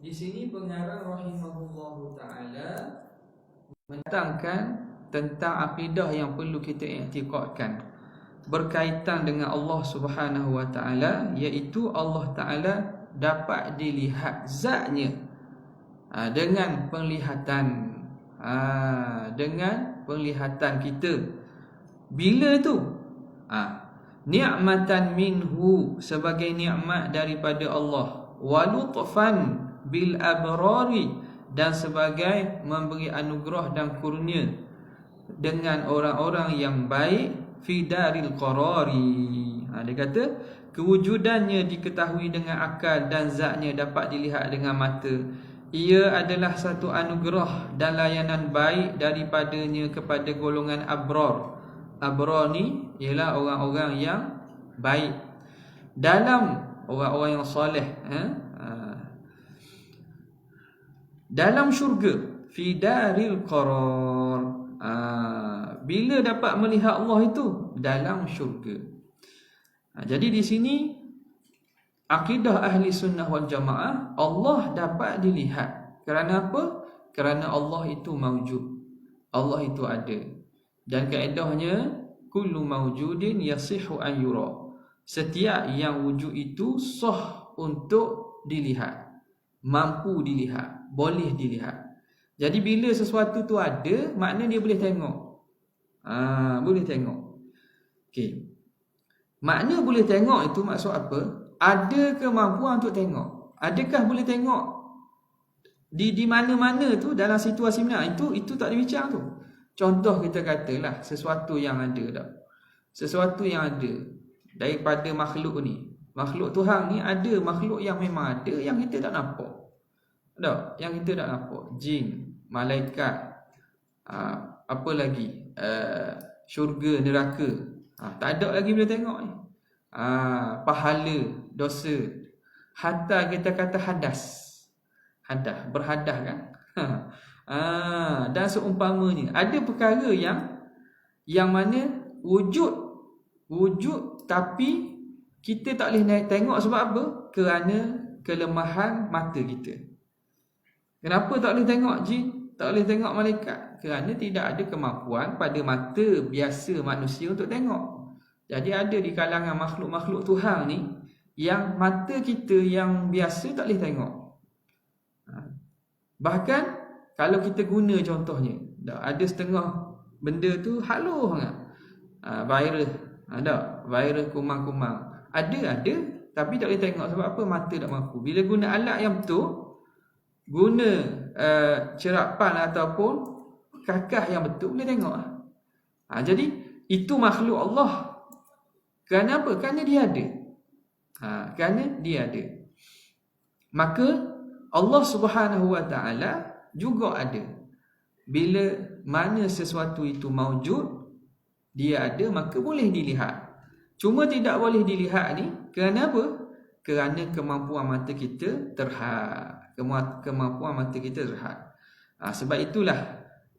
Di sini pengarang rahimahullahu ta'ala menentangkan tentang akidah yang perlu kita i'tiqadkan berkaitan dengan Allah Subhanahu wa ta'ala, iaitu Allah ta'ala dapat dilihat zatnya dengan penglihatan, dengan penglihatan kita. Bila tu? Ni'matan minhu, sebagai nikmat daripada Allah, wa lutfan bil abrari, dan sebagai memberi anugerah dan kurnia dengan orang-orang yang baik, fi daril qarari. Dia kata kewujudannya diketahui dengan akal dan zatnya dapat dilihat dengan mata. Ia adalah satu anugerah dan layanan baik daripadanya kepada golongan abrar. Abrar ni ialah orang-orang yang baik, dalam orang-orang yang soleh, dalam syurga, fi daril qarar. Bila dapat melihat Allah itu? Dalam syurga. Jadi di sini akidah ahli sunnah wal jamaah, Allah dapat dilihat. Kerana apa? Kerana Allah itu mawjud, Allah itu ada. Dan kaedahnya kullu mawjudin yasihu an yura, setiap yang wujud itu sah untuk dilihat, mampu dilihat, boleh dilihat. Jadi bila sesuatu tu ada, makna dia boleh tengok. Boleh tengok. Okey. Makna boleh tengok itu maksud apa? Ada kemampuan untuk tengok. Adakah boleh tengok di mana-mana tu, dalam situasi mana? Itu tak dibincang tu. Contoh kita katalah sesuatu yang ada tak? Sesuatu yang ada daripada makhluk ni. Makhluk Tuhan ni ada, makhluk yang memang ada yang kita tak nampak. Tak? Yang kita tak nampak. Jin, malaikat, apa lagi? Syurga, neraka. Tak ada lagi boleh tengok ni. Pahala, dosa. Hatta kita kata hadas, berhadas kan? Dan seumpamanya. Ada perkara yang mana wujud tapi kita tak boleh tengok. Sebab apa? Kerana kelemahan mata kita. Kenapa tak boleh tengok jin, tak boleh tengok malaikat? Kerana tidak ada kemampuan pada mata biasa manusia untuk tengok. Jadi ada di kalangan makhluk-makhluk Tuhan ni yang mata kita yang biasa tak boleh tengok. Bahkan kalau kita guna contohnya, ada setengah benda tu halus sangat. Virus, virus kumang-kumang. Ada, tapi tak boleh tengok. Sebab apa? Mata tak mampu. Bila guna alat yang betul, guna cerapan ataupun kakah yang betul, boleh tengok. Jadi itu makhluk Allah. Kerana apa? Kerana dia ada. Kerana dia ada. Maka Allah Subhanahu wa ta'ala juga ada. Bila mana sesuatu itu mawjud, dia ada, maka boleh dilihat. Cuma tidak boleh dilihat ni kerana apa? Kerana kemampuan mata kita terhad. Kemampuan mata kita terhad. Sebab itulah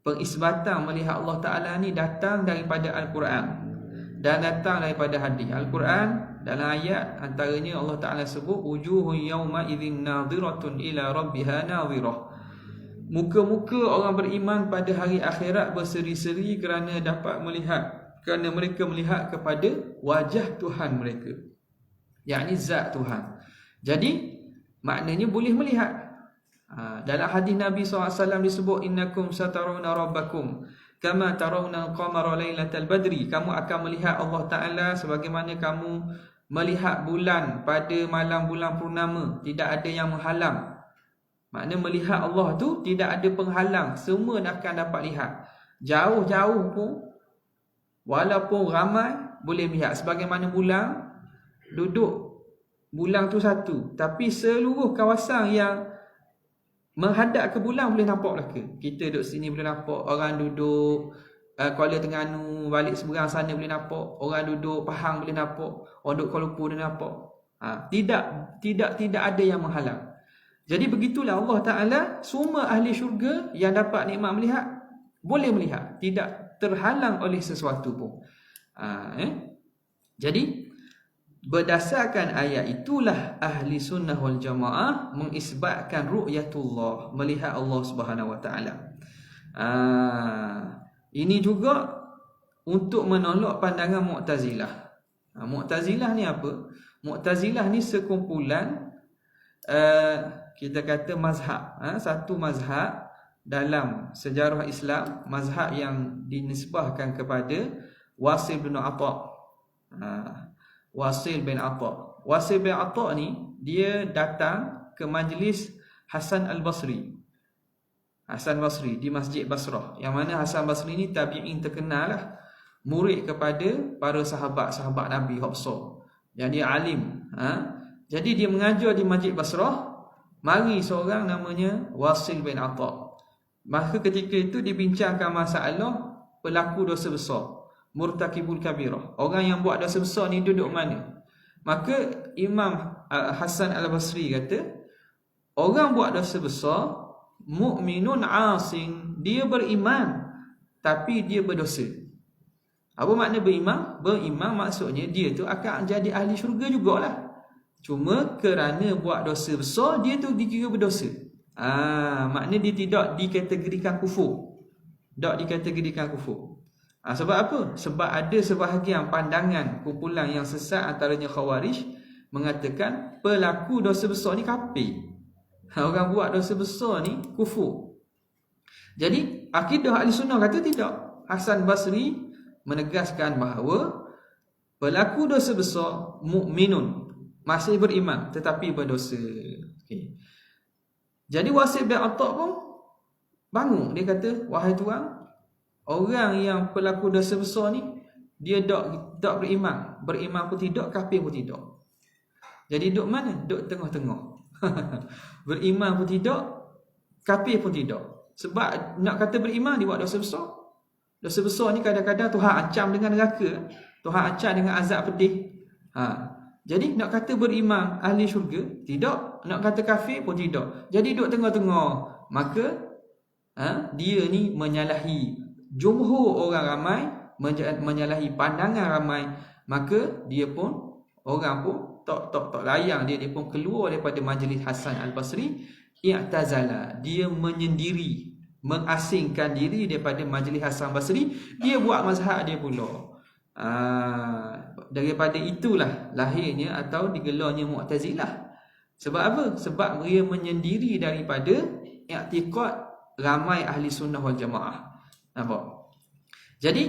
pengisbatan melihat Allah Ta'ala ni datang daripada Al-Quran dan datang daripada hadis. Al-Quran dalam ayat antaranya Allah Ta'ala sebut wujuhun yawma idzin nadhiratun ila rabbiha nadhirah. Muka-muka orang beriman pada hari akhirat berseri-seri kerana dapat melihat, kerana mereka melihat kepada wajah Tuhan mereka, yakni zat Tuhan. Jadi maknanya boleh melihat. Dalam hadis Nabi SAW disebut innakum satarawna rabbakum kama tarawna al-qamara lailatal badri. Kamu akan melihat Allah Ta'ala sebagaimana kamu melihat bulan pada malam bulan purnama. Tidak ada yang menghalang. Makna melihat Allah tu tidak ada penghalang. Semua akan dapat lihat. Jauh-jauh pun, walaupun ramai, boleh lihat. Sebagaimana bulan, duduk bulan tu satu, tapi seluruh kawasan yang menghadap ke bulan boleh nampak mereka. Kita duduk sini boleh nampak. Orang duduk Kuala Terengganu, balik seberang sana boleh nampak. Orang duduk Pahang boleh nampak. Orang duduk Kuala Lumpur boleh nampak. Tidak ada yang menghalang. Jadi begitulah Allah Ta'ala, semua ahli syurga yang dapat nikmat melihat, boleh melihat, tidak terhalang oleh sesuatu pun. Jadi berdasarkan ayat itulah ahli sunnah wal jamaah mengisbatkan ru'yatullah, melihat Allah Subhanahu wa taala. Ini juga untuk menolak pandangan Mu'tazilah. Mu'tazilah ni apa? Mu'tazilah ni sekumpulan kita kata mazhab, satu mazhab dalam sejarah Islam, mazhab yang dinisbahkan kepada Wasil bin Atha. Wasil bin Atha. Wasil bin Atha ni dia datang ke majlis Hasan Al-Basri. Hasan Basri di Masjid Basrah. Yang mana Hasan Basri ni tabi'in terkenal lah, murid kepada para sahabat-sahabat Nabi Hafsah. Yang dia alim. Jadi dia mengajar di Masjid Basrah. Mari seorang namanya Wasil bin Atha. Maka ketika itu dibincangkan masalah pelaku dosa besar, murtakibul kabirah. Orang yang buat dosa besar ni duduk mana? Maka Imam Hasan Al-Basri kata, orang buat dosa besar, mukminun asin, dia beriman tapi dia berdosa. Apa makna beriman? Beriman maksudnya dia tu akan jadi ahli syurga jugalah. Cuma kerana buat dosa besar, dia tu dikira berdosa. Maknanya dia tidak dikategorikan kufur. Tak dikategorikan kufur. Sebab apa? Sebab ada sebahagian pandangan kumpulan yang sesat, antaranya Khawarij, mengatakan pelaku dosa besar ni kafir. Orang buat dosa besar ni kufur. Jadi akidah ahli sunnah kata tidak. Hasan Basri menegaskan bahawa pelaku dosa besar mukminun, masih beriman tetapi berdosa. Okay. Jadi Wasil bin Atha pun bangun, dia kata, wahai Tuhan, orang yang pelaku dosa besar ni dia tak beriman pun tidak, kafir pun tidak. Jadi duduk mana? Duduk tengah-tengah. Beriman pun tidak, kafir pun tidak. Sebab nak kata beriman, dia buat dosa besar. Dosa besar ni kadang-kadang Tuhan ancam dengan neraka, Tuhan ancam dengan azab pedih. Jadi nak kata beriman ahli syurga, tidak. Nak kata kafir pun tidak. Jadi duduk tengah-tengah. Maka dia ni menyalahi jumhur orang ramai, menyalahi pandangan ramai. Maka dia pun, orang pun tak layang dia pun keluar daripada majlis Hasan Al-Basri. I'tazala, dia menyendiri, mengasingkan diri daripada majlis Hasan Basri. Dia buat mazhab dia pula. Daripada itulah lahirnya atau digelarnya Mu'tazilah. Sebab apa? Sebab dia menyendiri daripada i'tiqad ramai ahli sunnah wal jamaah. Nampak? Jadi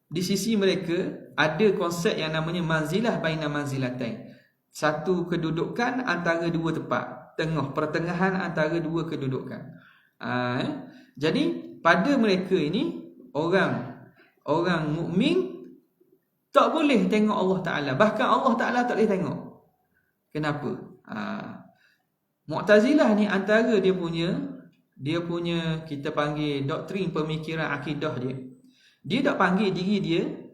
di sisi mereka ada konsep yang namanya manzilah baina manzilatain. Satu kedudukan antara dua tempat, pertengahan antara dua kedudukan. Jadi pada mereka ini, orang mukmin tak boleh tengok Allah Ta'ala. Bahkan Allah Ta'ala tak boleh tengok. Kenapa? Mu'tazilah ni antara dia punya kita panggil doktrin pemikiran akidah dia. Dia tak panggil diri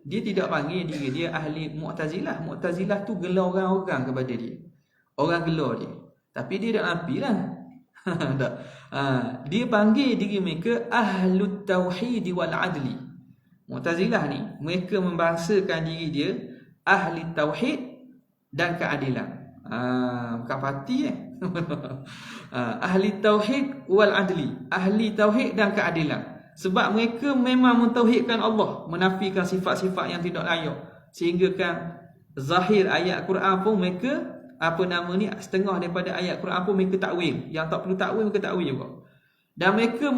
dia tidak panggil diri dia ahli Mu'tazilah. Mu'tazilah tu gelar orang-orang kepada dia. Orang gelar dia. Tapi dia tak nafilah. Tak. Dia panggil diri mereka ahlut tauhid wal adli. Mu'tazilah ni, mereka membahasakan diri dia ahli tauhid dan keadilan. Bukan parti ahli tauhid wal adli. Ahli tauhid dan keadilan. Sebab mereka memang mentauhidkan Allah, menafikan sifat-sifat yang tidak layak. Sehingga kan zahir ayat Quran pun mereka setengah daripada ayat Quran pun mereka takwil. Yang tak perlu takwil mereka takwil juga. Dan mereka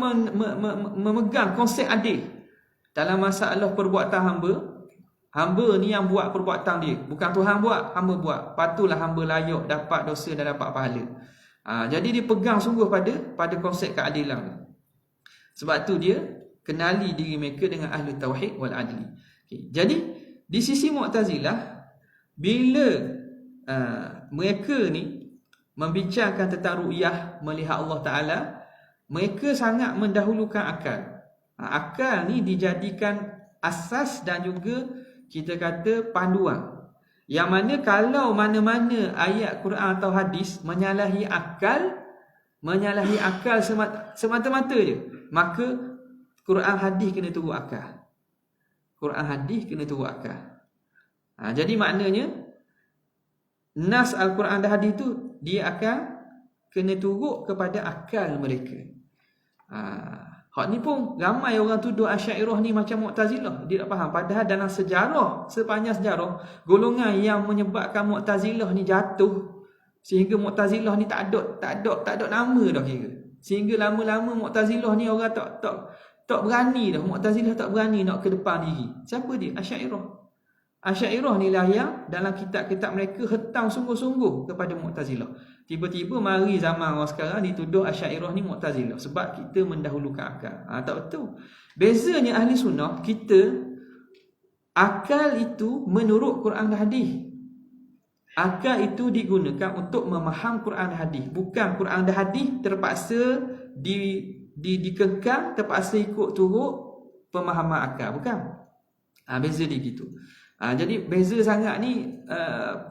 memegang konsep adil dalam masalah perbuatan hamba. Hamba ni yang buat perbuatan dia, bukan Tuhan buat, hamba buat. Patutlah hamba layak dapat dosa dan dapat pahala. Jadi dia pegang sungguh pada konsep keadilan. Sebab tu dia kenali diri mereka dengan ahli tauhid wal adli. Jadi di sisi Mu'tazilah, bila mereka ni membincangkan tentang ru'yah, melihat Allah Ta'ala, mereka sangat mendahulukan akal. Akal ni dijadikan asas dan juga kita kata panduan. Yang mana kalau mana-mana ayat Quran atau hadis menyalahi akal semata-mata je, maka Quran hadis kena turut akal. Jadi maknanya nas Al-Quran dan hadis tu dia akan kena turut kepada akal mereka. Hak ni pun ramai orang tuduh Asy'ariyah ni macam Mu'tazilah. Dia tak faham. Padahal dalam sejarah, sepanjang sejarah, golongan yang menyebabkan Mu'tazilah ni jatuh sehingga Mu'tazilah ni tak ada nama dah kira. Sehingga lama-lama Mu'tazilah ni orang tak berani dah. Mu'tazilah tak berani nak ke depan diri. Siapa dia? Asy'ariyah. Asy'ariyah ni lah yang dalam kitab-kitab mereka hetam sungguh-sungguh kepada Mu'tazilah. Tiba-tiba mari zaman orang sekarang dituduh Asy'ariyah ni Mu'tazilah sebab kita mendahulukan akal. Tak betul. Bezanya ahli sunnah, kita akal itu menurut Quran dan hadis. Akal itu digunakan untuk memaham Quran dan hadis. Bukan Quran dan hadis terpaksa dikekang, terpaksa ikut turut pemahaman akal. Bukan. Beza dia gitu. Jadi beza sangat ni,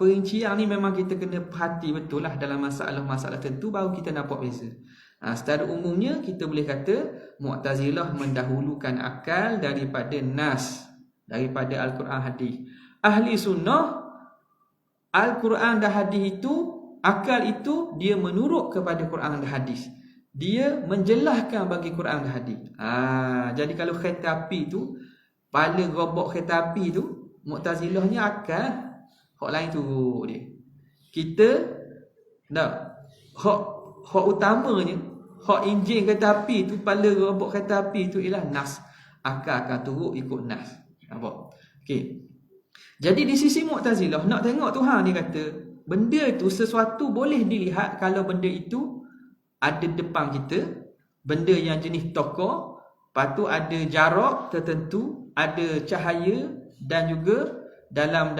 perincian ni memang kita kena perhati betul lah dalam masalah-masalah tertentu baru kita nampak beza. Secara umumnya kita boleh kata Mu'tazilah mendahulukan akal daripada nas, daripada Al-Quran hadis. Ahli sunnah, Al-Quran dan hadis itu, akal itu dia menurut kepada Quran dan hadis. Dia menjelaskan bagi Quran dan hadis. Jadi kalau kereta api tu, pala robot kereta api tu, Mu'tazilahnya akal, hak lain tu dia. Kita hak utamanya, hak enjin kereta api tu, pala robot kereta api tu ialah nas. Akal akan turut ikut nas. Nampak? Okey. Jadi di sisi Mu'tazilah nak tengok Tuhan, dia kata benda itu sesuatu boleh dilihat kalau benda itu ada depan kita, benda yang jenis tokar, lepas tu ada jarak tertentu, ada cahaya dan juga dalam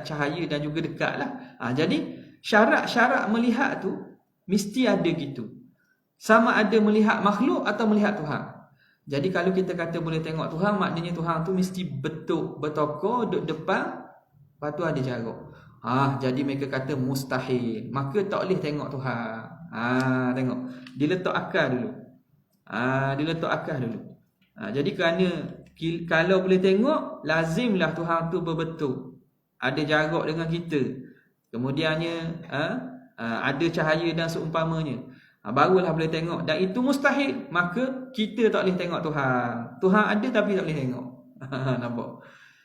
cahaya dan juga dekatlah. Jadi syarat-syarat melihat tu mesti ada gitu. Sama ada melihat makhluk atau melihat Tuhan. Jadi kalau kita kata boleh tengok Tuhan, maknanya Tuhan tu mesti bertokar duduk depan, lepas tu ada jarak. Jadi mereka kata mustahil, maka tak boleh tengok Tuhan. Tengok, dia letak akal dulu. Jadi kerana kalau boleh tengok, lazimlah Tuhan tu berbetul, ada jarak dengan kita, kemudiannya ada cahaya dan seumpamanya, barulah boleh tengok. Dan itu mustahil, maka kita tak boleh tengok Tuhan. Tuhan ada tapi tak boleh tengok. Nampak?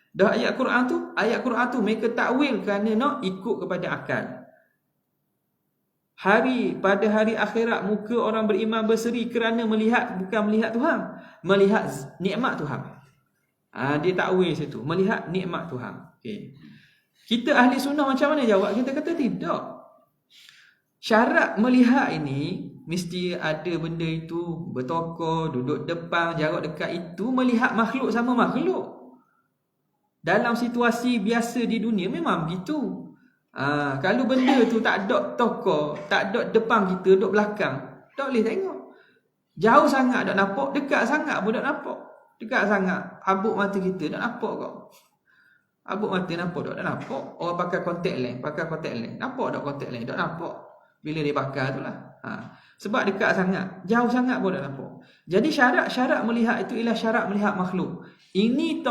Dah ayat Quran tu mereka takwil kerana nak ikut kepada akal. Pada hari akhirat muka orang beriman berseri kerana melihat, bukan melihat Tuhan, melihat nikmat Tuhan. Dia takwil situ, melihat nikmat Tuhan. Okay. Kita ahli sunnah macam mana jawab? Kita kata tidak. Syarat melihat ini mesti ada benda itu bertokar, duduk depan, jarak dekat, itu melihat makhluk sama makhluk. Dalam situasi biasa di dunia memang begitu. Kalau benda tu tak ada tokar, tak ada depan kita, duduk belakang, tak boleh tengok. Jauh sangat tak nampak, dekat sangat pun tak nampak. Dekat sangat, habuk mata kita tak nampak kau. Habuk mata nampak tak nampak. Orang pakai kontak lens, nampak tak kontak lens? Tak nampak. Bila dia pakai tu lah. Sebab dekat sangat, jauh sangat pun tak nampak. Jadi syarat-syarat melihat itu ialah syarat melihat makhluk. Ini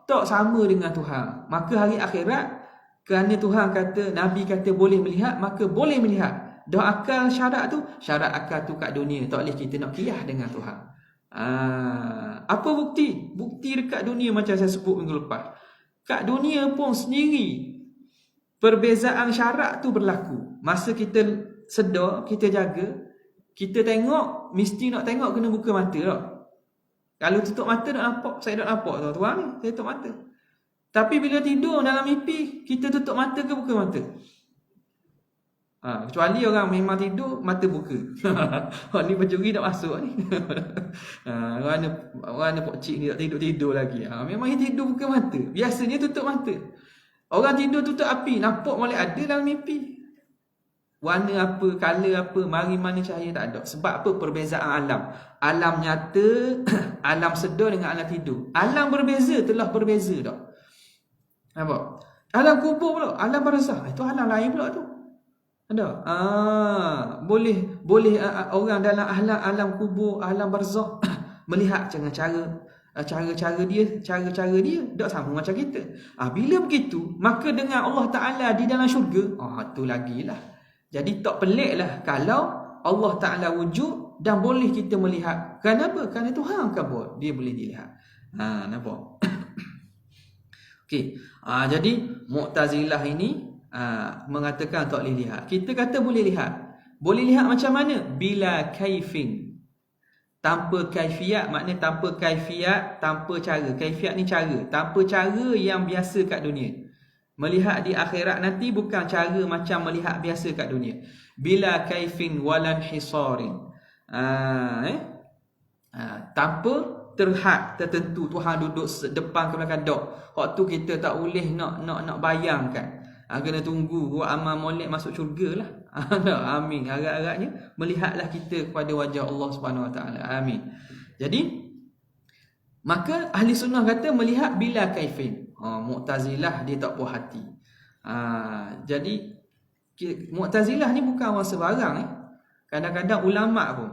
tak sama dengan Tuhan. Maka hari akhirat, kerana Tuhan kata, Nabi kata boleh melihat, maka boleh melihat. Dah akal syarat akal tu kat dunia, tak boleh kita nak kiyah dengan Tuhan. Apa bukti? Bukti dekat dunia macam saya sebut minggu lepas. Kat dunia pun sendiri, perbezaan syarat tu berlaku. Masa kita sedar, kita jaga, kita tengok, mesti nak tengok kena buka mata tak? Kalau tutup mata tak nampak, saya tak nampak tuan-tuan ni, saya tutup mata. Tapi bila tidur dalam mimpi, kita tutup mata ke buka mata? Kecuali orang memang tidur, mata buka. Orang ni pencuri tak masuk ni. Orang ni pokcik ni tak tidur-tidur lagi. Memang dia tidur buka mata. Biasanya tutup mata. Orang tidur tutup api, nampak boleh ada dalam mimpi. Warna apa, color apa, mari mana cahaya tak ada. Sebab apa? Perbezaan alam. Alam nyata, alam sedar dengan alam tidur. Alam berbeza, telah berbeza tak? Nampak? Alam kubur pula, alam barzah, itu alam lain pula tu. Ada? Boleh orang dalam alam kubur, alam barzah melihat dengan cara cara-cara dia tak sama macam kita. Bila begitu, maka dengan Allah Ta'ala di dalam syurga, tu lagilah. Jadi tak peliklah kalau Allah Ta'ala wujud dan boleh kita melihat. Kenapa? Kerana Tuhan kabut, dia boleh dilihat. Nampak? Okey. Jadi Mu'tazilah ini mengatakan tak boleh lihat. Kita kata boleh lihat. Boleh lihat macam mana? Bila kaifin. Tanpa kaifiat, maknanya tanpa kaifiat, tanpa cara. Kaifiat ni cara. Tanpa cara yang biasa kat dunia. Melihat di akhirat nanti bukan cara macam melihat biasa kat dunia. Bila kaifin walan hisarin. Tanpa terhad tertentu. Tuhan duduk depan ke belakang dok. Waktu kita tak boleh nak bayangkan. Kena tunggu buat amal molek masuk syurga lah. Amin. Harap-harapnya melihatlah kita kepada wajah Allah Subhanahu Wa Taala. Amin. Jadi maka ahli sunnah kata melihat bila kaifin. Mu'tazilah dia tak puas hati. Jadi Mu'tazilah ni bukan orang sebarang. Kadang-kadang ulama pun.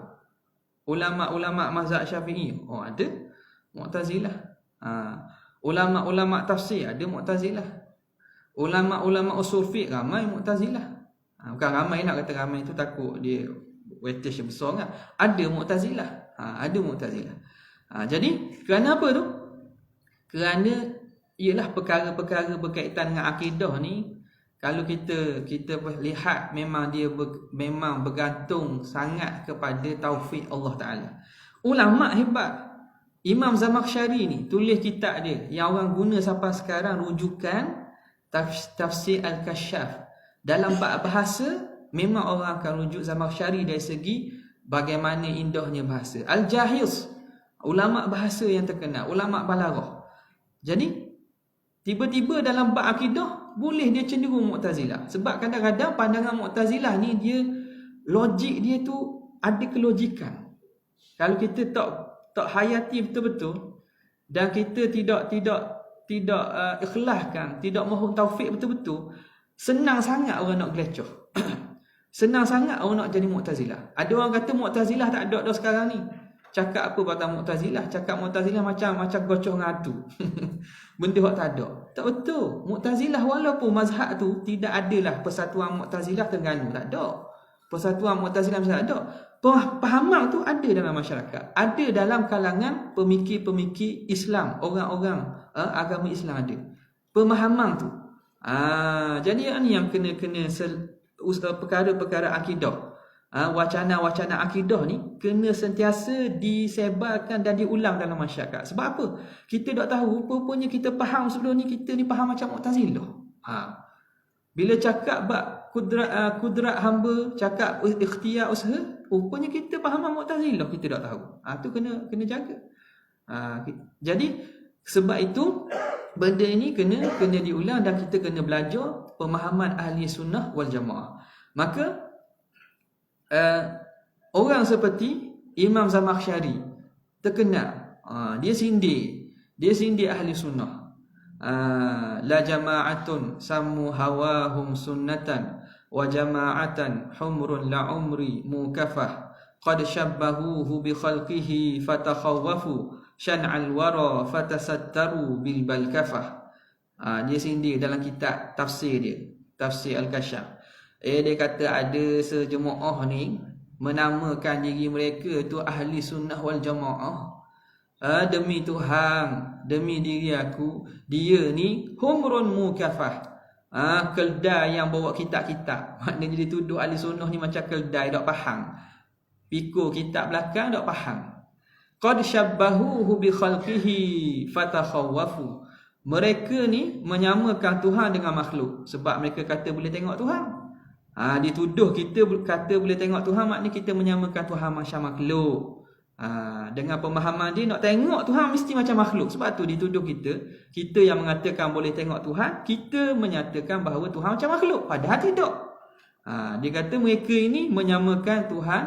Ulama-ulama mazhab Syafi'i ada Mu'tazilah. Ulama-ulama tafsir ada Mu'tazilah. Ulama-ulama usul fiqh ramai Mu'tazilah. Bukan ramai, nak kata ramai tu takut dia weightage besar kan. Ada Mu'tazilah. Ada Mu'tazilah. Jadi kerana apa tu? Kerana ialah perkara-perkara berkaitan dengan akidah ni, kalau kita lihat memang dia memang bergantung sangat kepada taufik Allah Taala. Ulama hebat. Imam Zamakhsyari ni tulis kitab dia yang orang guna sampai sekarang, rujukan Tafsir Al-Kashaf. Dalam bab bahasa memang orang akan rujuk Zamakhsyari dari segi bagaimana indahnya bahasa. Al-Jahiz, ulama bahasa yang terkenal, ulama balaghah. Jadi tiba-tiba dalam bab akidah boleh dia cenderung Mu'tazilah. Sebab kadang-kadang pandangan Mu'tazilah ni dia logik dia tu ada kelogikan. Kalau kita tak hayati betul-betul dan kita tidak ikhlaskan, tidak mohon taufik betul-betul, senang sangat orang nak gelecoh. Senang sangat orang nak jadi Mu'tazilah. Ada orang kata Mu'tazilah tak ada dah sekarang ni. Cakap apa pasal Mu'tazilah? Cakap Mu'tazilah macam gocoh ngadu. Benda yang tak ada. Tak betul. Mu'tazilah walaupun mazhab tu tidak adalah persatuan Mu'tazilah Terengganu, tak ada. Persatuan Mu'tazilah tak ada. Pahaman tu ada dalam masyarakat. Ada dalam kalangan pemikir-pemikir Islam, orang-orang agama Islam ada. Pemahaman tu. Jadi ni yang kena perkara-perkara akidah. Wacana-wacana akidah ni kena sentiasa disebarkan dan diulang dalam masyarakat. Sebab apa? Kita tak tahu, rupanya kita faham sebelum ni, kita ni faham macam Mu'tazilah. Bila cakap bab kudrat hamba, cakap ikhtiar usaha, rupanya kita faham Mu'tazilah, kita tak tahu. Tu kena jaga. Jadi sebab itu benda ini kena diulang dan kita kena belajar pemahaman ahli sunnah wal jamaah. Maka orang seperti Imam Zamakhsyari terkenal, dia sindir ahli sunnah. La jama'atun sammu hawahum sunnatan wa jama'atan humrun la umri mukafah qad syabbahuhu bi khalqihi fatakhawwafu syan'al wara fatasattaru bil balkafah. Dia sindir dalam kitab tafsir dia, Tafsir Al-Kashaf. Dia kata ada sejemaah ni menamakan diri mereka tu ahli sunnah wal jamaah. Demi Tuhan, demi diri aku, dia ni humrun mukafah. Keldai yang bawa kitab-kitab. Maknanya dituduh ahli sunnah ni macam keldai, tak faham. Pikul kitab belakang, tak faham. Qad syabbahuhu bi khalqihi fatakhawwafu. Mereka ni menyamakan Tuhan dengan makhluk sebab mereka kata boleh tengok Tuhan. Dituduh kita kata boleh tengok Tuhan, maknanya kita menyamakan Tuhan macam makhluk. Dengan pemahaman dia nak tengok Tuhan mesti macam makhluk. Sebab tu dituduh kita yang mengatakan boleh tengok Tuhan, kita menyatakan bahawa Tuhan macam makhluk, padahal tidak. Dia kata mereka ini menyamakan Tuhan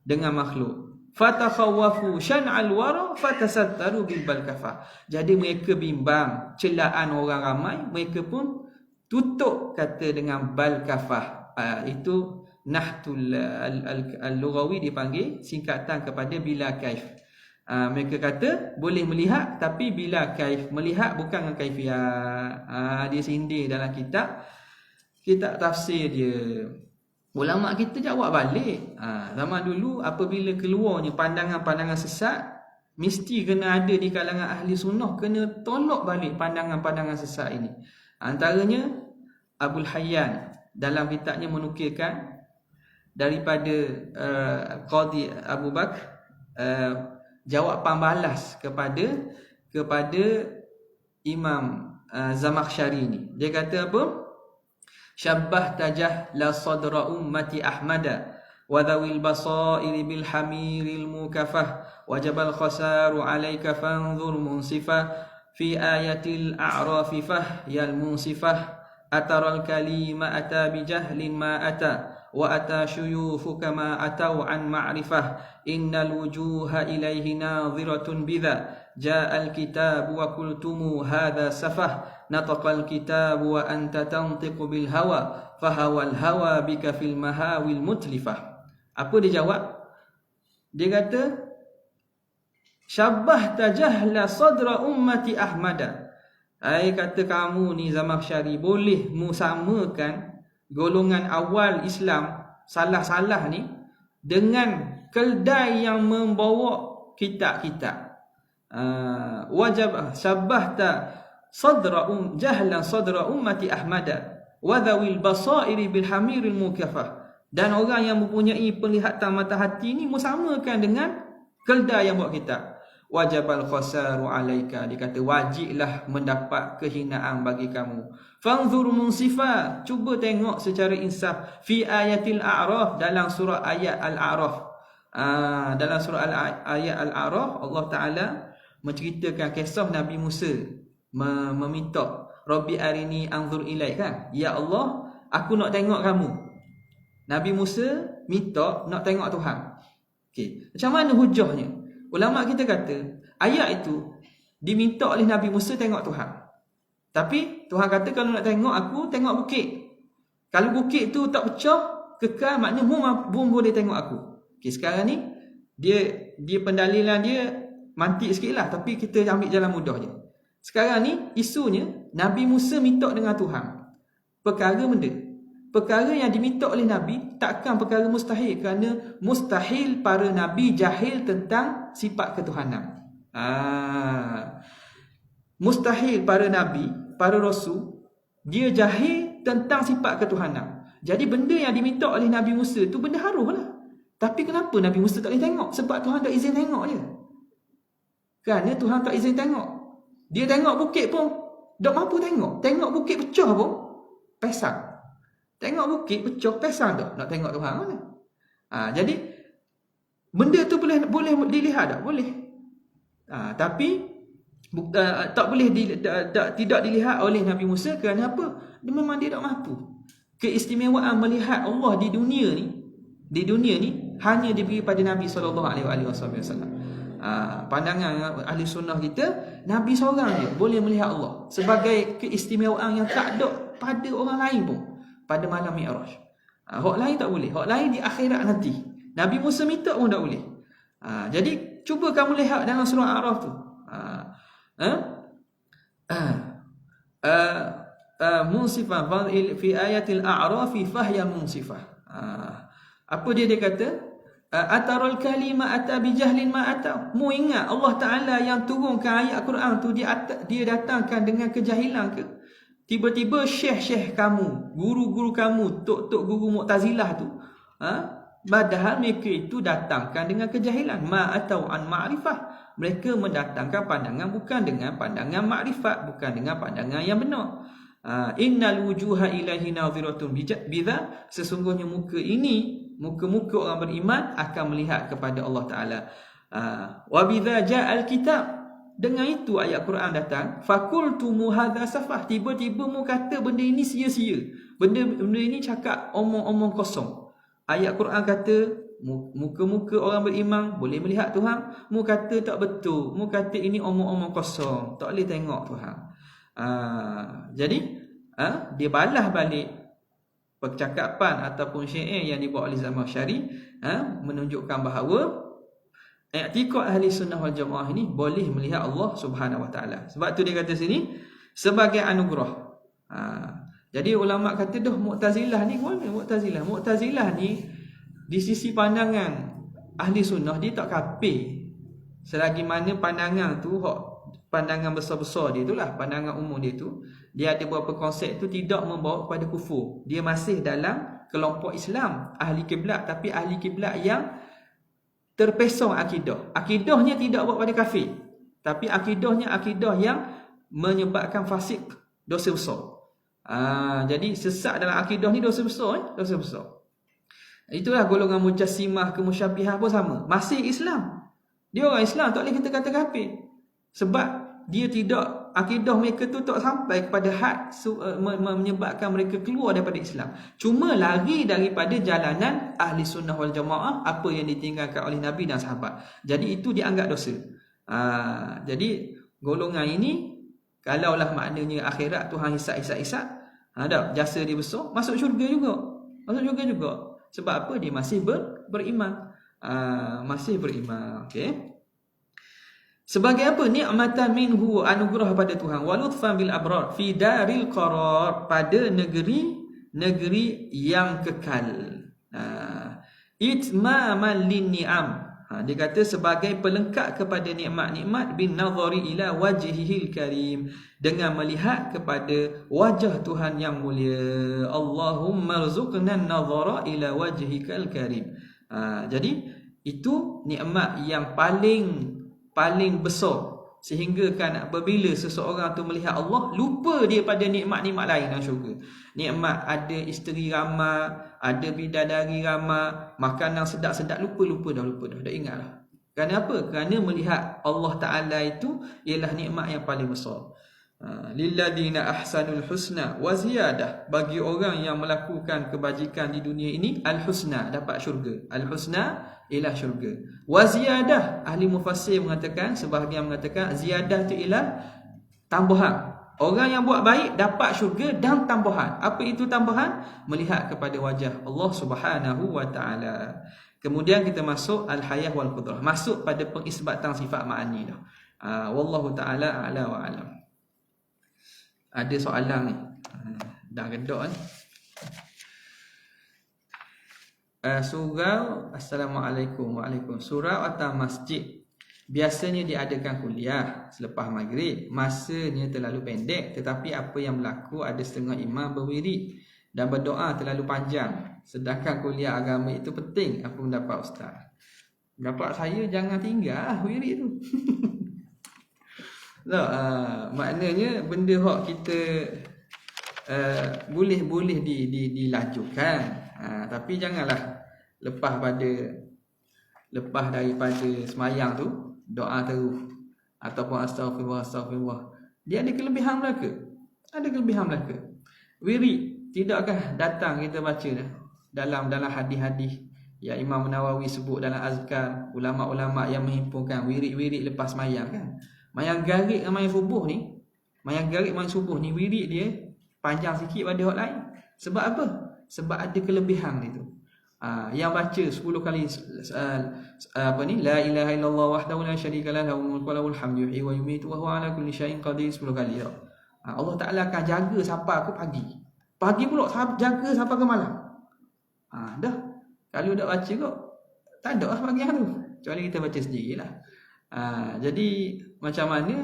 dengan makhluk. Fatakhawwafu syan'al wara fatasattaru bil balkafah. Jadi mereka bimbang celaan orang ramai, mereka pun tutup kata dengan balkafah. Itu nahtul al-lughawi dipanggil singkatan kepada bila kaif. Mereka kata boleh melihat, tapi bila kaif melihat bukan dengan kaifiat. Dia sindir dalam kitab tafsir dia. Ulama kita jawab balik. Zaman dulu apabila keluarnya pandangan-pandangan sesat, mesti kena ada di kalangan ahli sunnah kena tolak balik pandangan-pandangan sesat ini. Antaranya Abul Hayyan dalam kitabnya menukilkan daripada Qadhi Abu Bakar jawapan balas kepada Imam Zamakhsyari ni. Dia kata apa? Syabbah tajah la sadra ummati Ahmada wa dhawil basairi bil hamiril mukafah wajabal khasaru alayka fanzur munsifah fi ayatil a'rafi fahyal munsifah ataral kalima ata bijahlin ma ata wa ata syuyufuka ma atau an ma'rifah innal wujuha ilaihi nadhiratun bidha ja'al kitabu wa qultumu hadha safah nataqal kitabu wa anta tantiqu bil hawa fahawal hawa bika fil mahawil mutlifah. Apa dia jawab? Dia kata syabbah tajahla sadra ummati Ahmada. Kata kamu ni Zamakhsyari boleh musamakan golongan awal Islam salah-salah ni dengan keldai yang membawa kitab-kitab. Wajab sabbahta sadra jahlan sadra ummati Ahmada wa dhawil basairi bil hamiril mukafah. Dan orang yang mempunyai penglihatan mata hati ni musamakan dengan keldai yang bawa kitab. Wajabal khasaru alaika, dia kata wajiblah mendapat kehinaan bagi kamu. Fanzur munsifa, cuba tengok secara insaf fi ayatil a'raf, dalam surah ayat al-a'raf. Dalam surah ayat al-a'raf Allah Taala menceritakan kisah Nabi Musa meminta Rabbi arini anzur ilaik, kan? Ya Allah, aku nak tengok kamu. Nabi Musa minta nak tengok Tuhan. Okey, macam mana hujahnya? Ulama kita kata ayat itu diminta oleh Nabi Musa tengok Tuhan. Tapi Tuhan kata kalau nak tengok aku, tengok bukit. Kalau bukit tu tak pecah, kekal, maknanya mu boleh tengok aku. Okey, sekarang ni dia pendalilan dia mantik sikitlah, tapi kita ambil jalan mudah je. Sekarang ni isunya Nabi Musa minta dengan Tuhan perkara yang diminta oleh Nabi takkan perkara mustahil, kerana mustahil para Nabi jahil tentang sifat ketuhanan. Mustahil para Nabi, para Rasul, dia jahil tentang sifat ketuhanan. Jadi benda yang diminta oleh Nabi Musa tu benda harum lah. Tapi kenapa Nabi Musa tak boleh tengok? Sebab Tuhan tak izin tengok je. Kerana Tuhan tak izin tengok. Dia tengok bukit pun tak mampu tengok. Tengok bukit pecah pun pesang. Tengok bukit pecah pesang tak nak tengok Tuhan mana. Jadi benda tu boleh dilihat tak? Boleh. Tapi tak boleh tidak dilihat oleh Nabi Musa. Kerana apa? Memang dia tak mampu. Keistimewaan melihat Allah di dunia ni hanya diberi pada Nabi SAW. Pandangan ahli sunnah kita, Nabi seorang je boleh melihat Allah sebagai keistimewaan yang tak ada pada orang lain pun pada malam Mi'raj. Hak lain tak boleh. Hak lain di akhirat nanti. Nabi Musa minta pun tak boleh. Jadi cuba kamu lihat dalam surah A'raf tu. Munsifah fi ayatil a'rafi fahyal munsifah. Apa dia kata? Ataral kalima ata bijahlin ma ata. Mu ingat Allah Taala yang turunkan ayat Quran tu dia datangkan dengan kejahilan ke? Tiba-tiba syekh kamu, guru-guru kamu, tok-tok guru Mu'tazilah tu, padahal mereka itu datangkan dengan kejahilan. Ma atau an ma'rifah. Mereka mendatangkan pandangan bukan dengan pandangan makrifat, bukan dengan pandangan yang benar. Innal wujuha ilaihi nadhiratun bidha, sesungguhnya muka-muka orang beriman akan melihat kepada Allah Taala. Wa bidza ja'al kitab, dengan itu ayat Quran datang. Fakultumu hadza safah, tiba-tiba mu kata benda ini sia-sia. Benda ini cakap omong-omong kosong. Ayat Quran kata muka-muka orang beriman boleh melihat Tuhan. Mu kata tak betul. Mu kata ini omong-omong kosong, tak boleh tengok Tuhan. Jadi dia balas balik percakapan ataupun syair yang dibuat oleh Zamakhsyari, menunjukkan bahawa i'tiqad ahli sunnah wal jamaah ini boleh melihat Allah Subhanahu wa taala. Sebab tu dia kata sini sebagai anugerah. Jadi ulama kata dah Mu'tazilah ni mana Mu'tazilah? Mu'tazilah ni di sisi pandangan ahli sunnah dia tak kafir. Selagi mana pandangan tu pandangan besar-besar dia itulah, pandangan umum dia tu, dia ada beberapa konsep tu tidak membawa kepada kufur. Dia masih dalam kelompok Islam, ahli kiblat, tapi ahli kiblat yang terpesong akidah. Akidahnya tidak bawa pada kafir, tapi akidahnya akidah yang menyebabkan fasik, dosa besar. Jadi sesat dalam akidah ni dosa besar, dosa besar. Itulah golongan Mujassimah ke Musyabbihah pun sama. Masih Islam. Dia orang Islam, tak boleh kita kata kafir. Sebab dia tidak, akidah mereka tu tak sampai kepada had menyebabkan mereka keluar daripada Islam. Cuma lari daripada jalanan ahli sunnah wal jamaah, apa yang ditinggalkan oleh Nabi dan sahabat. Jadi itu dianggap dosa. Jadi golongan ini, kalaulah maknanya akhirat Tuhan hisap-hisap, jasa dia besar, masuk syurga juga. Masuk syurga juga. Sebab apa? Dia masih beriman. Masih beriman. Okey. Sebagai apa? Ni'matan minhu, anugerah pada Tuhan. Wa lutfan bil abrar fi daril qarar, pada negeri yang kekal. Itmaman lin ni'am. Dia kata sebagai pelengkap kepada nikmat-nikmat, bin nazari ila wajhihil karim, dengan melihat kepada wajah Tuhan yang mulia. Allahumma rzuqna an-nazara ila wajhikal karim. Jadi itu nikmat yang paling besar, sehingga kan apabila seseorang tu melihat Allah, lupa dia pada nikmat-nikmat lain dalam syurga. Nikmat ada isteri ramai, ada bidadari ramai, makanan sedap-sedap, lupa dah ingat dah. Kerana apa? Kerana melihat Allah Ta'ala itu ialah nikmat yang paling besar. Lilladina ahsanul husna wa ziyadah, bagi orang yang melakukan kebajikan di dunia ini, al-husna, dapat syurga. Al-husna ialah syurga. Wa ziyadah, ahli mufassir mengatakan, sebahagian mengatakan ziyadah itu ialah tambahan. Orang yang buat baik dapat syurga dan tambahan. Apa itu tambahan? Melihat kepada wajah Allah Subhanahu wa taala. Kemudian kita masuk al-hayah wal qudrah, masuk pada pengisbatan sifat ma'ani dah. Wallahu taala a'la wa a'lam. Ada soalan ni. Dah redok ni. Surau, Assalamualaikum. Waalaikumsalam. Surau atau masjid biasanya diadakan kuliah selepas maghrib. Masanya terlalu pendek, tetapi apa yang berlaku, ada setengah imam berwirid dan berdoa terlalu panjang. Sedangkan kuliah agama itu penting. Apa pendapat Ustaz? Pendapat saya, jangan tinggal wirid tu. Maknanya benda hak kita boleh dilajukan, tapi janganlah lepas daripada semayang tu doa terus ataupun astagfirullah. Dia ada kelebihan belaka. Wirid tidakkah datang, kita baca dalam hadis-hadis yang Imam Nawawi sebut dalam azkar, ulama-ulama yang menghimpunkan wirid-wirid lepas semayang kan. Mayang garik dengan mayang subuh ni wirid dia panjang sikit pada orang lain. Sebab apa? Sebab ada kelebihan itu. Yang baca 10 kali la ilaha illallah wahdahu la syarika lah, lahul mulku wa lahul hamdu, yuhyi wa yumiitu wa huwa ala kulli syai'in qadir 10 kali. Allah Taala akan jaga sampai aku pagi pula jaga sampai ke malam. Dah. Kalau dak baca kok tak ada lah bahagian tu, kecuali kita baca sendirilah. Jadi macam mana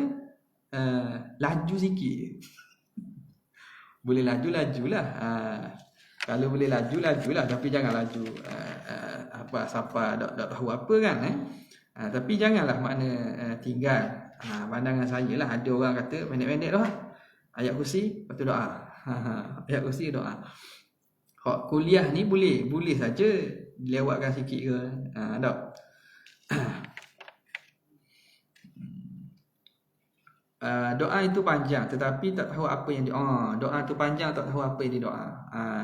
laju sikit. Boleh laju-lajulah. Kalau boleh laju-lajulah, tapi jangan laju siapa tak tahu apa kan. Tapi janganlah makna tinggal. Pandangan saya lah, ada orang kata pendek-pendek dah. Ayat kursi, lepas tu doa. Ayat kursi doa. Hak kuliah ni boleh saja dilewatkan sikit ke. Tak. Doa itu panjang tetapi tak tahu apa yang doa tu panjang, tak tahu apa yang didoa.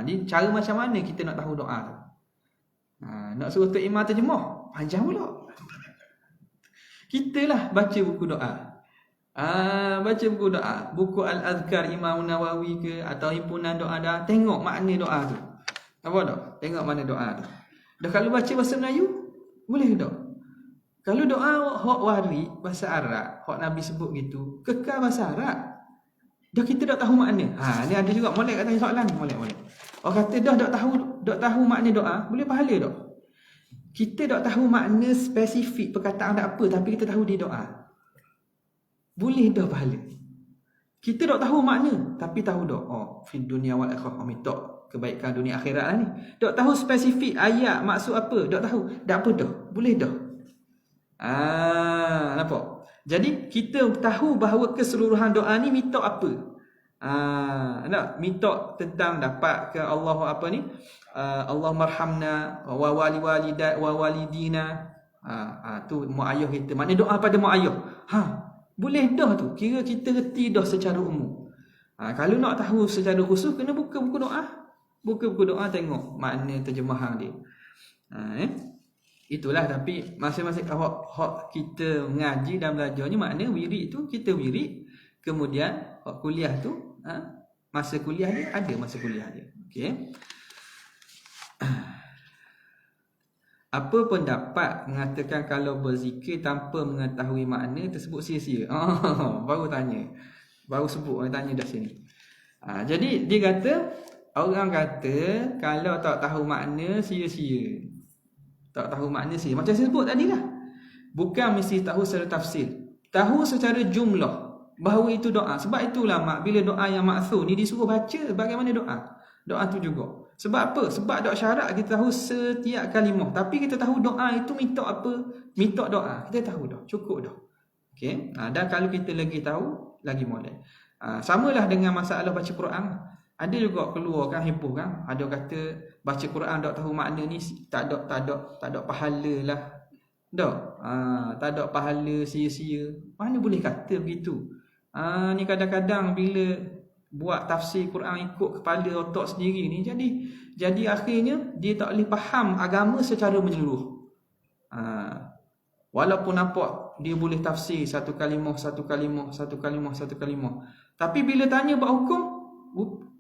Ni cara macam mana kita nak tahu doa tu? Nak suruh Tok Imam terjemah, panjang pula. Kita lah baca buku doa. Baca buku doa, buku Al-Azkar Imam Nawawi ke, atau himpunan doa dah, tengok makna doa tu. Apa tak? Tengok mana doa tu. Dah kalau baca bahasa Melayu, boleh tak? Kalau doa hak waris bahasa Arab, hak Nabi sebut gitu, kekal bahasa Arab. Dah kita dah tahu makna. Ni ada juga molek kat tanya soalan, molek. Orang kata dah tahu makna doa, boleh pahala tak? Kita dah tahu makna spesifik perkataan tak apa, tapi kita tahu dia doa. Boleh dah pahala. Kita dah tahu makna, tapi tahu dah. Fid dunia wal akhirah, minta kebaikan dunia akhirat lah ni. Dah tahu spesifik ayat maksud apa, dah tahu. Dah apa dah? Boleh dah. Nampak? Jadi kita tahu bahawa keseluruhan doa ni minta apa? Nak minta tentang dapat ke Allah apa ni? Allah marhamna wa walidina. Tu mak ayah kita. Maknanya doa pada mak ayah. Boleh dah tu. Kira kita reti dah secara umum. Kalau nak tahu secara khusus, kena buka buku doa. Buka buku doa, tengok makna terjemahan dia. Itulah. Tapi masing-masing hak kita mengaji dan belajarnya, makna wirid tu kita wirid. Kemudian hak kuliah tu, masa kuliah dia ada masa kuliah dia. Okey. Apa pendapat mengatakan kalau berzikir tanpa mengetahui makna tersebut sia-sia? Baru tanya. Baru sebut, orang tanya dah sini. Jadi dia kata, orang kata kalau tak tahu makna sia-sia. Tak tahu makna sia. Macam saya sebut tadi lah. Bukan mesti tahu secara tafsir. Tahu secara jumlah bahawa itu doa. Sebab itulah bila doa yang ma'thur ni disuruh baca bagaimana doa. Doa tu juga. Sebab apa? Sebab tak syarat kita tahu setiap kalimah. Tapi kita tahu doa itu minta apa? Minta doa. Kita tahu dah. Cukup dah. Okay? Dan kalau kita lagi tahu, lagi molek. Samalah dengan masalah baca Quran. Ada juga keluar kan, heboh kan. Ada kata baca Quran tak tahu makna ni, tak ada pahala lah. Tak ada pahala, sia-sia. Mana boleh kata begitu? Ni kadang-kadang bila buat tafsir Quran ikut kepala otak sendiri ni, jadi akhirnya dia tak boleh faham agama secara menyeluruh. Walaupun nampak dia boleh tafsir satu kalimah, tapi bila tanya bab hukum,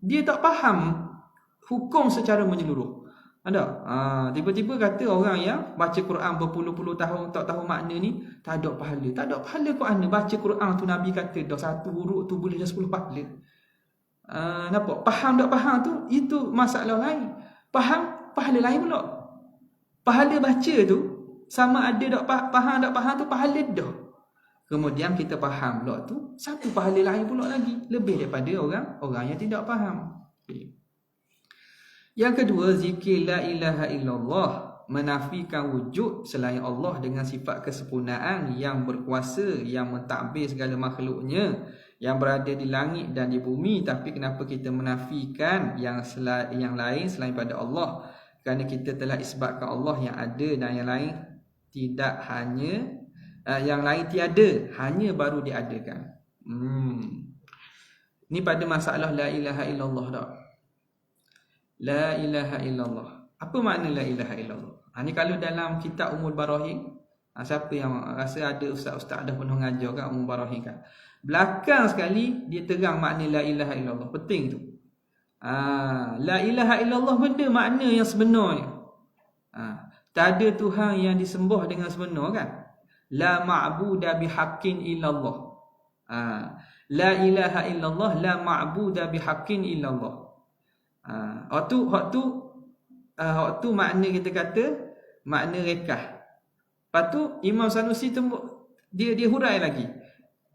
dia tak faham hukum secara menyeluruh. Ada? Tiba-tiba kata orang yang baca Quran berpuluh-puluh tahun tak tahu makna ni, tak ada pahala. Tak ada pahala Quran. Baca Quran tu Nabi kata dah satu huruf tu boleh dah 10 pahala. Nampak? Faham tak faham tu, itu masalah lain. Faham, pahala lain pula. Pahala baca tu, sama ada tak faham tu, pahala dah. Kemudian kita faham pula tu, satu pahala lain pula lagi. Lebih daripada orang yang tidak faham. Okay. Yang kedua, zikir la ilaha illallah menafikan wujud selain Allah dengan sifat kesempurnaan yang berkuasa, yang mentadbir segala makhluknya, yang berada di langit dan di bumi. Tapi kenapa kita menafikan yang lain selain pada Allah? Kerana kita telah isbatkan Allah yang ada dan yang lain tidak, hanya yang lain tiada, hanya baru diadakan. Ni pada masalah la ilaha illallah tak? La ilaha illallah. Apa makna la ilaha illallah? Ni kalau dalam kitab Ummul Barahin, siapa yang rasa ada ustaz-ustaz dah pernah mengajar kan Ummul Barahin kan, belakang sekali dia terang makna la ilaha illallah. Penting tu. La ilaha illallah benda makna yang sebenarnya. Tak ada Tuhan yang disembah dengan sebenar kan? La ma'buda bihaqqin illallah. La ilaha illallah, la ma'buda bihaqqin illallah. Waktu makna kita kata makna rekah. Lepas tu Imam Sanusi dia hurai lagi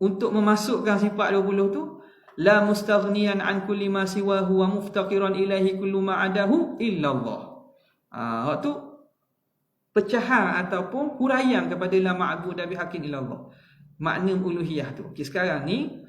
untuk memasukkan sifat 20 tu, la mustaghniyan an kulli ma siwahu wa muftaqiran ilahi kullu ma adahu illallah. Waktu pecahan ataupun huraian kepada la ma'budu bihaqqin illallah, makna uluhiyah tu. Okey, sekarang ni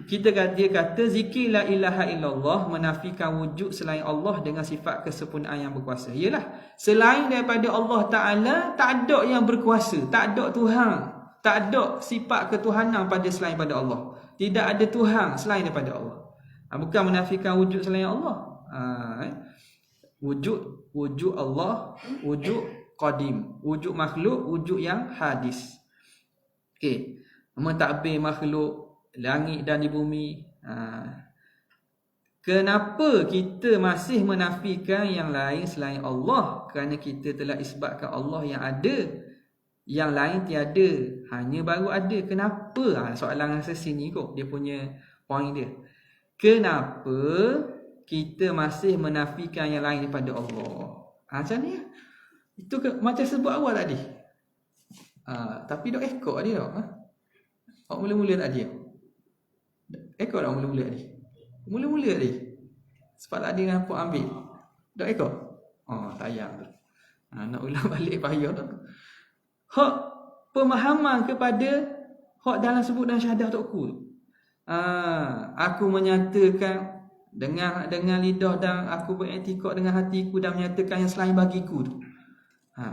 dia kata zikir la ilaha illallah menafikan wujud selain Allah dengan sifat kesempurnaan yang berkuasa. Yalah, selain daripada Allah Ta'ala tak ada yang berkuasa, tak ada Tuhan, tak ada sifat ketuhanan pada selain pada Allah. Tidak ada Tuhan selain daripada Allah. Bukan menafikan wujud selain Allah. Wujud Allah, wujud qadim, wujud makhluk, wujud yang hadis. Okey, mentadbir makhluk langit dan di bumi. Kenapa kita masih menafikan yang lain selain Allah? Kerana kita telah isbatkan Allah yang ada Yang lain tiada, hanya baru ada. Kenapa? Soalan rasa sini kot dia punya point dia. Kenapa kita masih menafikan yang lain daripada Allah? Macam ni. Itu macam sebut awal tadi. Tapi dok ekor dia dok. Awak mula-mula tadi. Ekor dah mula-mula tadi. Mula-mula tadi. Sebab tadi nampak ambil. Dok ekor. Tayang tu. Nak ulang balik payah tu. Hak pemahaman kepada hak dalam sebut dan syahadah Tokku tu. Aku menyatakan dengan lidah dan aku beriktikad dengan hatiku dan menyatakan yang selain bagiku tu.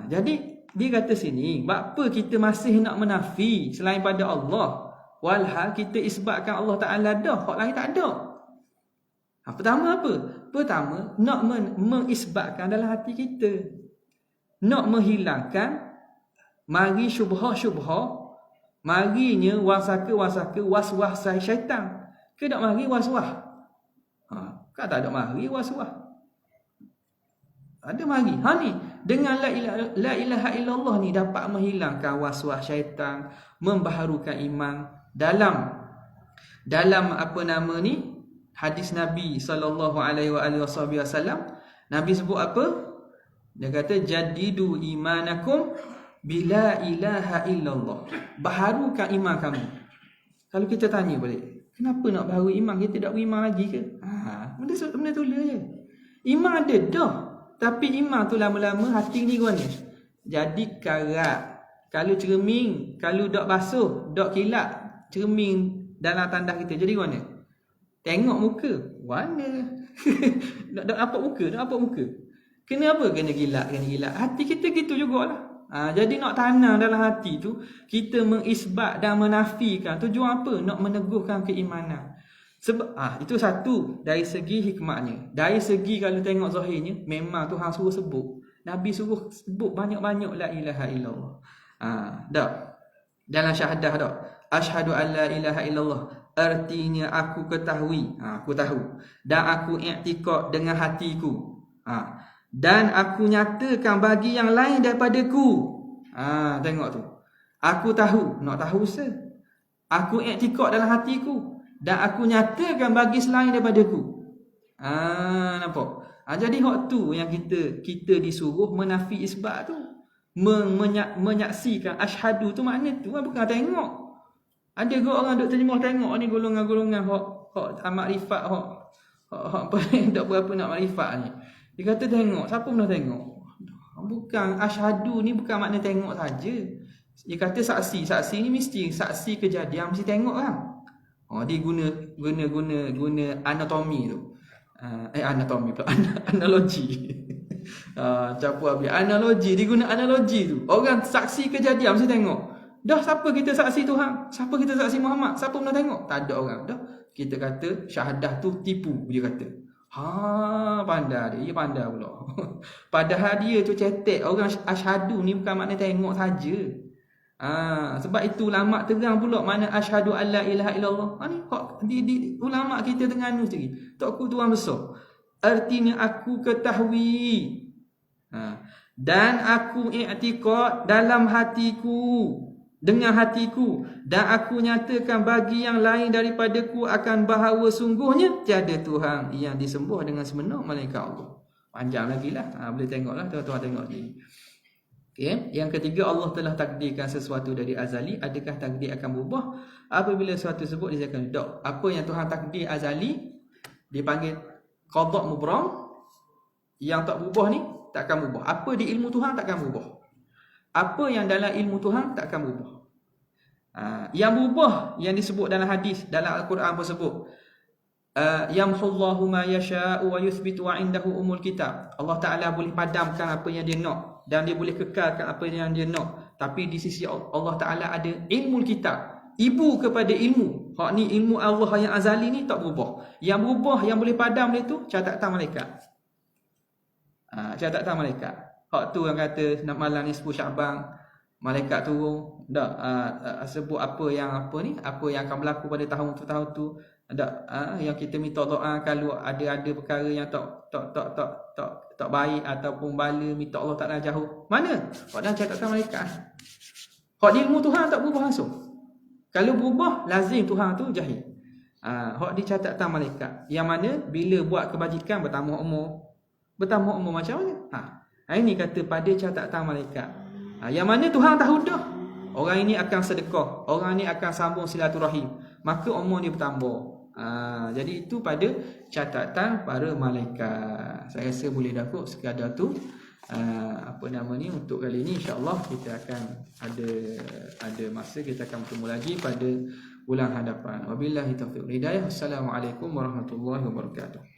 Jadi dia kata sini, apa kita masih nak menafi selain pada Allah, walhal kita isbatkan Allah Ta'ala dah, hak lain tak ada. Pertama apa? Pertama, nak mengisbatkan dalam hati kita. Nak menghilangkan mari syubhah-syubhah, marinya wasaka-wasaka, was-was syaitan. Ke tak mari was-was? Kan tak ada mari was-was. Ada mari. Ni dengan la ilaha illallah ni dapat menghilangkan was-was syaitan, membaharukan iman. Dalam apa nama ni? Hadis Nabi sallallahu alaihi wasallam, Nabi sebut apa? Dia kata jadidu imanakum bila ilaha illallah. Baharukan iman kamu. Kalau kita tanya balik, kenapa nak baharu iman? Kita tak beriman lagi ke? Benda tulis je. Iman ada dah. Tapi iman tu lama-lama hati ni guna. Jadi karat. Kalau cermin, kalau dok basuh, dok kilap, cermin dalam tandas kita. Jadi guna. Tengok muka. Warna. Dok apa muka? Dok apa muka? Kenapa kena gilak? Hati kita gitu jugalah. Jadi nak tanam dalam hati tu, kita mengisbat dan menafikan. Tujuan apa? Nak meneguhkan keimanan. Sebab itu satu dari segi hikmahnya. Dari segi kalau tengok zahirnya, memang Tuhan suruh sebut. Nabi suruh sebut banyak-banyak la ilaha illallah. Dak. Dalam syahadah dak. Asyhadu an la ilaha illallah. Artinya aku ketahui, aku tahu. Dan aku i'tikad dengan hatiku. Dan aku nyatakan bagi yang lain daripadaku. Tengok tu. Aku tahu, nak tahu aku i'tikad dalam hatiku dan aku nyatakan bagi selain daripadaku. Nampak? Jadi hak tu yang kita disuruh menafi isbat tu. Menyaksikan asyhadu tu makna tu bukan tengok. Ada ke orang duk terjemah tengok ni golongan-golongan hak makrifat hak apa dak berapa nak makrifat ni. Dia kata tengok, siapa pernah tengok? Bukan, asyhadu ni bukan makna tengok saja. Dia kata saksi ni mesti saksi kejadian mesti tengok kan. Dia guna anatomi tu. Anatomi pula, analogi. Capu habis analogi, dia guna analogi tu. Orang saksi kejadian mesti tengok. Dah siapa kita saksi Tuhan? Siapa kita saksi Muhammad? Siapa pernah tengok? Tak ada orang. Dah kita kata syahadah tu tipu, dia kata. Pandai dia pandai pula. Padahal dia tu cetek orang asyhadu ni bukan makna tengok saja. Sebab itu ulama terang pula mana asyhadu alla ilaha illallah. Ni kok di ulama kita tengah nu sendiri. Tokku tuan besar. Artinya aku ketahui. Dan aku i'tikad dalam hatiku. Dengan hatiku dan aku nyatakan bagi yang lain daripadaku akan bahawa sungguhnya tiada Tuhan yang disembah dengan sebenar melainkan Allah. Panjang lagi lah. Boleh tengoklah, tuan-tuan tengok sini. Okay. Yang ketiga, Allah telah takdirkan sesuatu dari azali. Adakah takdir akan berubah? Apabila sesuatu tersebut disebutkan tak. Apa yang Tuhan takdir azali dipanggil qada' mubram. Yang tak berubah ni takkan berubah. Apa di ilmu Tuhan takkan berubah. Apa yang dalam ilmu Tuhan takkan berubah. Yang berubah yang disebut dalam hadis, dalam Al-Quran pun sebut yamhullahu ma yasha'u wa yuthbitu wa indahu umul kitab. Allah Ta'ala boleh padamkan apa yang dia nak dan dia boleh kekalkan apa yang dia nak. Tapi di sisi Allah Ta'ala ada ilmu kitab, ibu kepada ilmu. Hak ni ilmu Allah yang azali ni tak berubah. Yang berubah, yang boleh padam dia tu catatan malaikat. Catatan malaikat. Hak tu yang kata nak malam ni 10 Syaban malaikat turun dak sebut apa yang akan berlaku pada tahun tu Yang kita minta doa kalau ada perkara yang tak baik ataupun bala, minta Allah Taala jauh. Mana? Hak dalam catatan malaikat. Hak di ilmu Tuhan tak berubah langsung. Kalau berubah, lazim Tuhan tu jahil. Hak di catatan malaikat. Yang mana bila buat kebajikan bertambah umur. Bertambah umur macam mana? Ini kata pada catatan malaikat. Yang mana Tuhan tahu dah. Orang ini akan sedekah, orang ini akan sambung silaturahim, maka umur dia bertambah. Jadi itu pada catatan para malaikat. Saya rasa boleh dapat sekadar tu. Untuk kali ini insya-Allah kita akan ada masa kita akan bertemu lagi pada bulan hadapan. Wabillahi taufiq hidayah. Assalamualaikum warahmatullahi wabarakatuh.